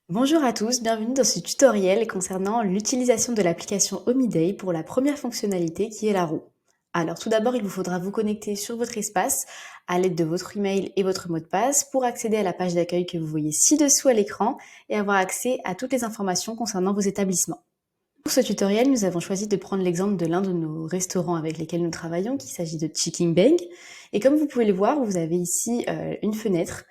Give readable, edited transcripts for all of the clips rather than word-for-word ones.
Bonjour à tous, bienvenue dans ce tutoriel concernant l'utilisation de l'application Homiday pour la première fonctionnalité qui est la roue. Alors tout d'abord, il vous faudra vous connecter sur votre espace à l'aide de votre email et votre mot de passe pour accéder à la page d'accueil que vous voyez ci-dessous à l'écran et avoir accès à toutes les informations concernant vos établissements. Pour ce tutoriel, nous avons choisi de prendre l'exemple de l'un de nos restaurants avec lesquels nous travaillons, qu'il s'agit de Chicken Bang. Et comme vous pouvez le voir, vous avez ici une fenêtre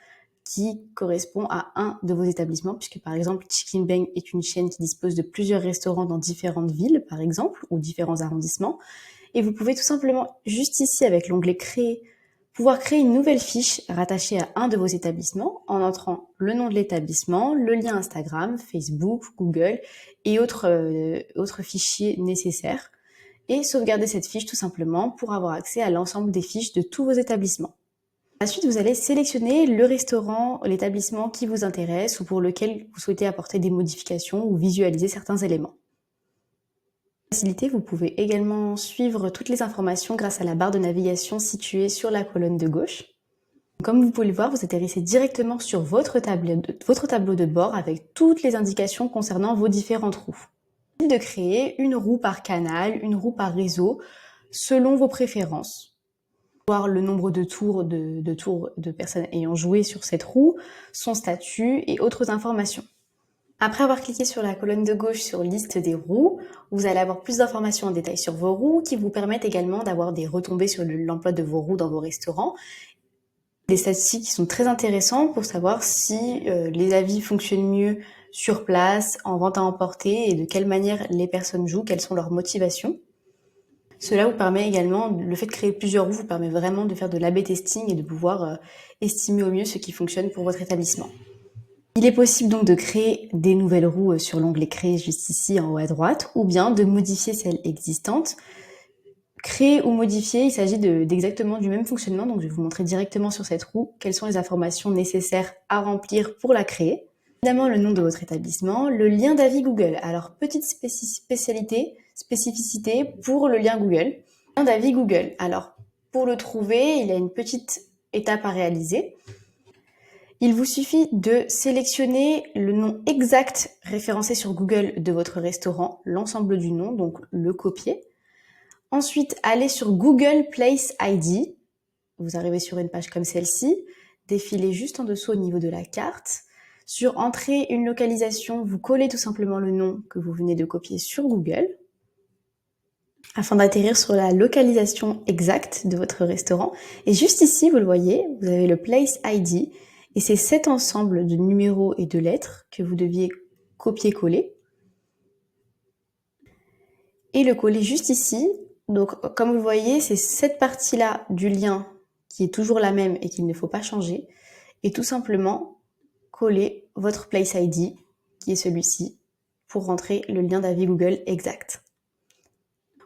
qui correspond à un de vos établissements, puisque par exemple Chicken Bang est une chaîne qui dispose de plusieurs restaurants dans différentes villes, par exemple, ou différents arrondissements. Et vous pouvez tout simplement, juste ici avec l'onglet Créer, pouvoir créer une nouvelle fiche rattachée à un de vos établissements en entrant le nom de l'établissement, le lien Instagram, Facebook, Google et autres fichiers nécessaires, et sauvegarder cette fiche tout simplement pour avoir accès à l'ensemble des fiches de tous vos établissements. Ensuite, vous allez sélectionner le restaurant, l'établissement qui vous intéresse ou pour lequel vous souhaitez apporter des modifications ou visualiser certains éléments. Pour faciliter, vous pouvez également suivre toutes les informations grâce à la barre de navigation située sur la colonne de gauche. Comme vous pouvez le voir, vous atterrissez directement sur votre tableau de bord avec toutes les indications concernant vos différentes roues. De créer une roue par canal, une roue par réseau, selon vos préférences. Voir le nombre de tours de personnes ayant joué sur cette roue, son statut et autres informations. Après avoir cliqué sur la colonne de gauche sur liste des roues, vous allez avoir plus d'informations en détail sur vos roues qui vous permettent également d'avoir des retombées sur l'emploi de vos roues dans vos restaurants. Des statistiques qui sont très intéressantes pour savoir si les avis fonctionnent mieux sur place, en vente à emporter et de quelle manière les personnes jouent, quelles sont leurs motivations. Cela vous permet également, le fait de créer plusieurs roues vous permet vraiment de faire de l'A/B testing et de pouvoir estimer au mieux ce qui fonctionne pour votre établissement. Il est possible donc de créer des nouvelles roues sur l'onglet Créer juste ici en haut à droite, ou bien de modifier celles existantes. Créer ou modifier, il s'agit d'exactement du même fonctionnement, donc je vais vous montrer directement sur cette roue quelles sont les informations nécessaires à remplir pour la créer. Évidemment, le nom de votre établissement, le lien d'avis Google. Alors, petite spécificité pour le lien Google. Lien d'avis Google. Alors, pour le trouver, il y a une petite étape à réaliser. Il vous suffit de sélectionner le nom exact référencé sur Google de votre restaurant, l'ensemble du nom, donc le copier. Ensuite, allez sur Google Place ID. Vous arrivez sur une page comme celle-ci. Défilez juste en dessous au niveau de la carte. Sur Entrée une localisation, vous collez tout simplement le nom que vous venez de copier sur Google afin d'atterrir sur la localisation exacte de votre restaurant. Et juste ici, vous le voyez, vous avez le Place ID et c'est cet ensemble de numéros et de lettres que vous deviez copier-coller et le coller juste ici. Donc, comme vous le voyez, c'est cette partie-là du lien qui est toujours la même et qu'il ne faut pas changer. Et tout simplement, coller votre Place ID, qui est celui-ci, pour rentrer le lien d'avis Google exact.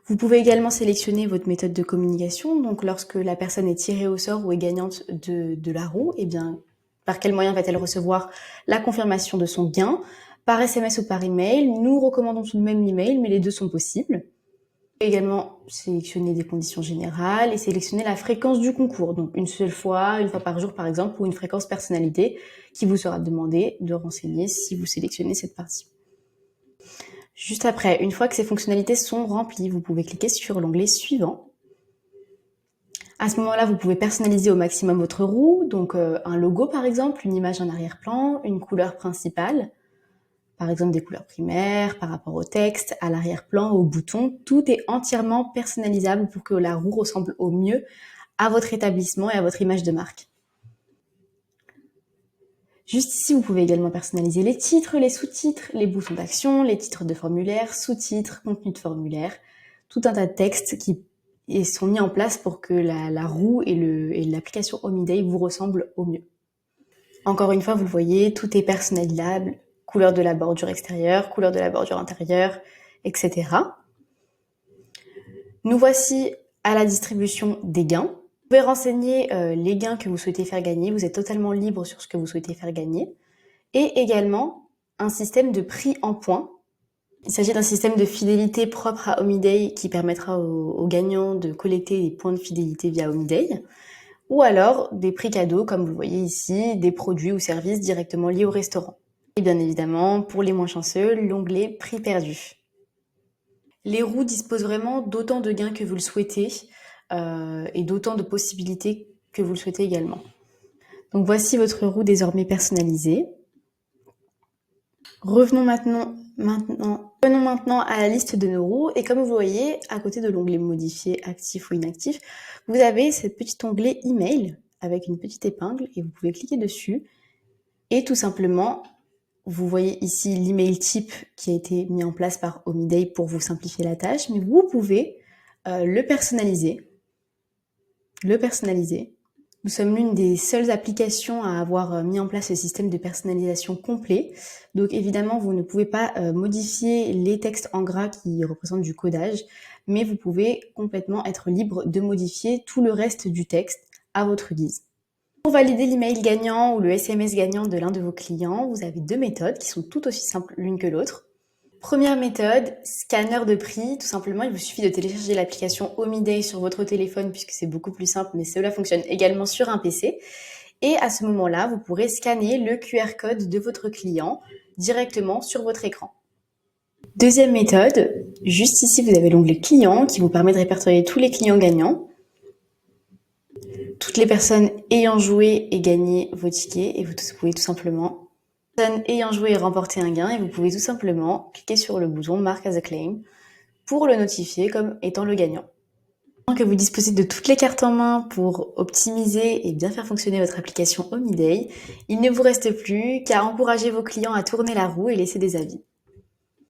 Vous pouvez également sélectionner votre méthode de communication. Donc, lorsque la personne est tirée au sort ou est gagnante de la roue, eh bien, par quel moyen va-t-elle recevoir la confirmation de son gain? Par SMS ou par email? Nous recommandons tout de même l'email, mais les deux sont possibles. Vous pouvez également sélectionner des conditions générales et sélectionner la fréquence du concours. Donc, une fois par jour, par exemple, ou une fréquence personnalité qui vous sera demandé de renseigner si vous sélectionnez cette partie. Juste après, une fois que ces fonctionnalités sont remplies, vous pouvez cliquer sur l'onglet suivant. À ce moment-là, vous pouvez personnaliser au maximum votre roue, donc un logo par exemple, une image en arrière-plan, une couleur principale, par exemple des couleurs primaires, par rapport au texte, à l'arrière-plan, aux boutons. Tout est entièrement personnalisable pour que la roue ressemble au mieux à votre établissement et à votre image de marque. Juste ici, vous pouvez également personnaliser les titres, les sous-titres, les boutons d'action, les titres de formulaire, sous-titres, contenu de formulaire, tout un tas de textes qui sont mis en place pour que la roue et l'application Homiday vous ressemblent au mieux. Encore une fois, vous le voyez, tout est personnalisable, couleur de la bordure extérieure, couleur de la bordure intérieure, etc. Nous voici à la distribution des gains. Vous pouvez renseigner les gains que vous souhaitez faire gagner. Vous êtes totalement libre sur ce que vous souhaitez faire gagner. Et également un système de prix en points. Il s'agit d'un système de fidélité propre à Homiday qui permettra aux gagnants de collecter des points de fidélité via Homiday. Ou alors des prix cadeaux, comme vous le voyez ici, des produits ou services directement liés au restaurant. Et bien évidemment, pour les moins chanceux, l'onglet Prix perdu. Les roues disposent vraiment d'autant de gains que vous le souhaitez et d'autant de possibilités que vous le souhaitez également. Donc voici votre roue désormais personnalisée. Revenons maintenant à la liste de nos roues et comme vous voyez, à côté de l'onglet modifier, actif ou inactif, vous avez ce petit onglet email avec une petite épingle et vous pouvez cliquer dessus et tout simplement, vous voyez ici l'email type qui a été mis en place par Omiday pour vous simplifier la tâche, mais vous pouvez le personnaliser. Nous sommes l'une des seules applications à avoir mis en place ce système de personnalisation complet. Donc évidemment, vous ne pouvez pas modifier les textes en gras qui représentent du codage, mais vous pouvez complètement être libre de modifier tout le reste du texte à votre guise. Pour valider l'email gagnant ou le SMS gagnant de l'un de vos clients, vous avez deux méthodes qui sont tout aussi simples l'une que l'autre. Première méthode, scanner de prix. Tout simplement, il vous suffit de télécharger l'application Omiday sur votre téléphone puisque c'est beaucoup plus simple, mais cela fonctionne également sur un PC. Et à ce moment-là, vous pourrez scanner le QR code de votre client directement sur votre écran. Deuxième méthode, juste ici, vous avez l'onglet client qui vous permet de répertorier tous les clients gagnants. Toutes les personnes ayant joué et gagné vos tickets et vous pouvez tout simplement ayant joué et remporté un gain et vous pouvez tout simplement cliquer sur le bouton Mark as a claim pour le notifier comme étant le gagnant. Maintenant que vous disposez de toutes les cartes en main pour optimiser et bien faire fonctionner votre application Omiday, il ne vous reste plus qu'à encourager vos clients à tourner la roue et laisser des avis.